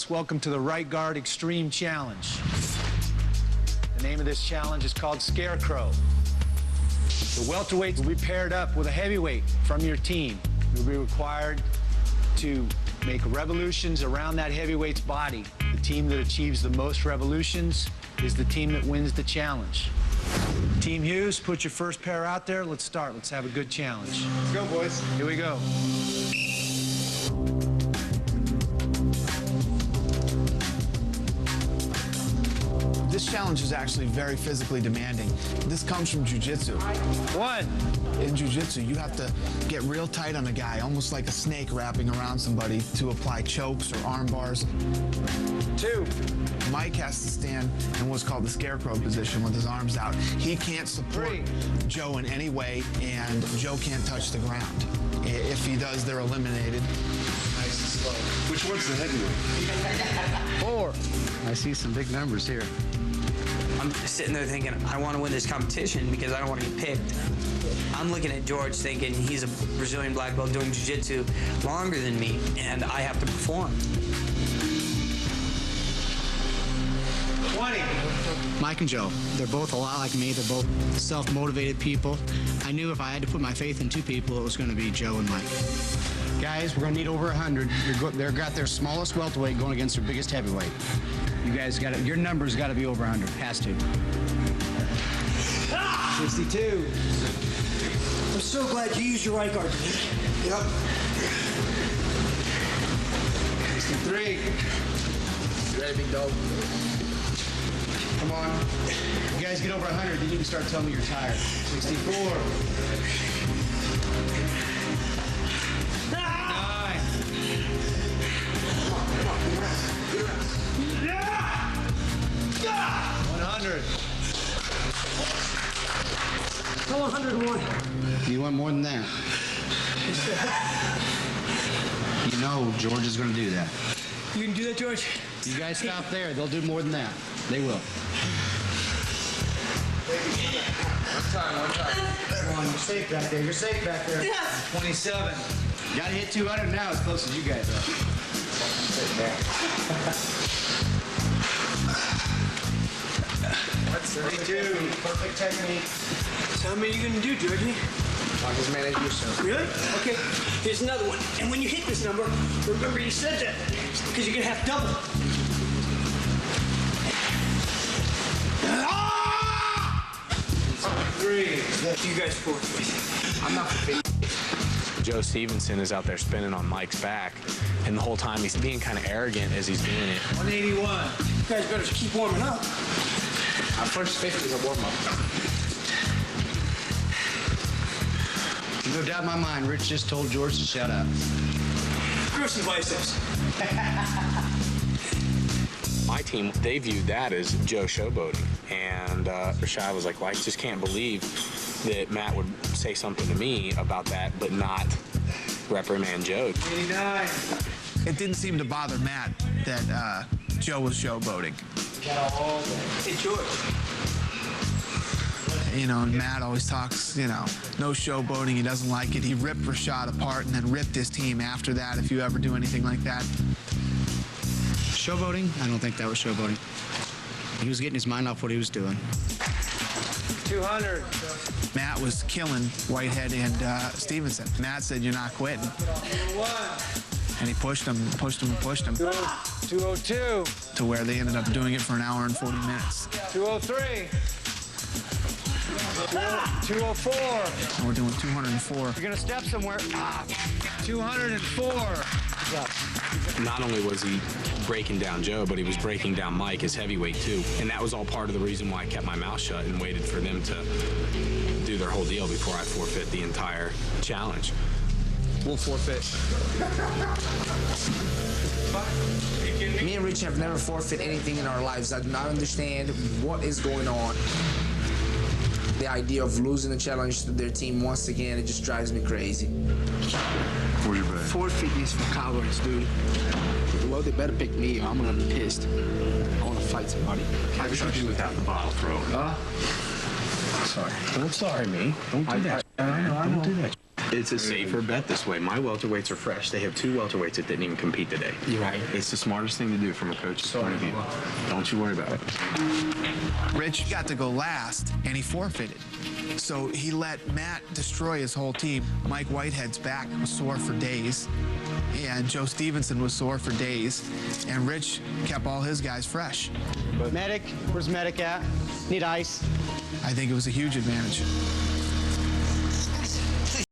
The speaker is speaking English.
Welcome to the Right Guard Extreme Challenge. The name of this challenge is called Scarecrow. The welterweight will be paired up with a heavyweight from your team. You'll be required to make revolutions around that heavyweight's body. The team that achieves the most revolutions is the team that wins the challenge. Team Hughes, put your first pair out there. Let's start. Let's have a good challenge. Let's go, boys. Here we go. This challenge is actually very physically demanding. This comes from jiu-jitsu. One. In jiu-jitsu, you have to get real tight on a guy, almost like a snake wrapping around somebody to apply chokes or arm bars. Two. Mike has to stand in what's called the Scarecrow position with his arms out. He can't support Joe in any way, and Joe can't touch the ground. If he does, they're eliminated. Nice and slow. Which one's the heavyweight? Four. I see some big numbers here. I'm sitting there thinking, I want to win this competition because I don't want to get picked. I'm looking at George thinking he's a Brazilian black belt doing jiu-jitsu longer than me, and I have to perform. 20. Mike and Joe, they're both a lot like me. They're both self-motivated people. I knew if I had to put my faith in two people, it was going to be Joe and Mike. Guys, we're going to need over 100. They've got their smallest welterweight going against their biggest heavyweight. You guys got to, your numbers got to be over 100. Has to. 62. I'm so glad you used your right guard. Yep. 63. You ready, big dog? Come on. You guys get over 100, then you can start telling me you're tired. 64. 9. Yeah! 100. I'm 101. You want more than that? You know George is going to do that. You can do that, George? You guys stop there. They'll do more than that. They will. One time. Come on, you're safe back there. You're safe back there. 27. You got to hit 200 now as close as you guys are. 32. Perfect technique. So how many are you going to do, Georgie? I'll just manage yourself. Really? Okay, here's another one. And when you hit this number, remember you said that, because you're going to have double. You guys four. I'm not Joe Stevenson is out there spinning on Mike's back, and the whole time he's being kind of arrogant as he's doing it. 181. You guys better keep warming up. Our first 50 is a warm-up. No doubt in my mind, Rich just told George to shut up. Grow some biceps. My team, they viewed that as Joe showboating, and Rashad was like, well, I just can't believe that Matt would say something to me about that, but not reprimand Joe. 89. It didn't seem to bother Matt that Joe was showboating. Hey, George. You know, and Matt always talks, you know, no showboating. He doesn't like it. He ripped Rashad apart and then ripped his team after that, if you ever do anything like that. Showboating? I don't think that was showboating. He was getting his mind off what he was doing. 200. Matt was killing Whitehead and Stevenson. Matt said, you're not quitting. 101. And he pushed him, pushed him, and pushed him 202. to where they ended up doing it for an hour and 40 minutes. 203. 204. And we're doing 204. You're gonna step somewhere. 204. Not only was he breaking down Joe, but he was breaking down Mike, his heavyweight, too. And that was all part of the reason why I kept my mouth shut and waited for them to do their whole deal before I forfeit the entire challenge. We'll forfeit. Me and Rich have never forfeit anything in our lives. I do not understand what is going on. The idea of losing the challenge to their team once again, it just drives me crazy. Where's your bag? Forfeit is for cowards, dude. Well, they better pick me or I'm gonna be pissed. I wanna fight somebody. I wish I could do without the bottle throw. Sorry. Don't sorry me. Don't do that. I know. Don't do that. It's a safer bet this way. My welterweights are fresh. They have 2 welterweights that didn't even compete today. You're right. It's the smartest thing to do from a coach's point of view. Don't you worry about it. Rich got to go last, and he forfeited. So he let Matt destroy his whole team. Mike Whitehead's back was sore for days, and Joe Stevenson was sore for days, and Rich kept all his guys fresh. Medic, where's Medic at? Need ice. I think it was a huge advantage.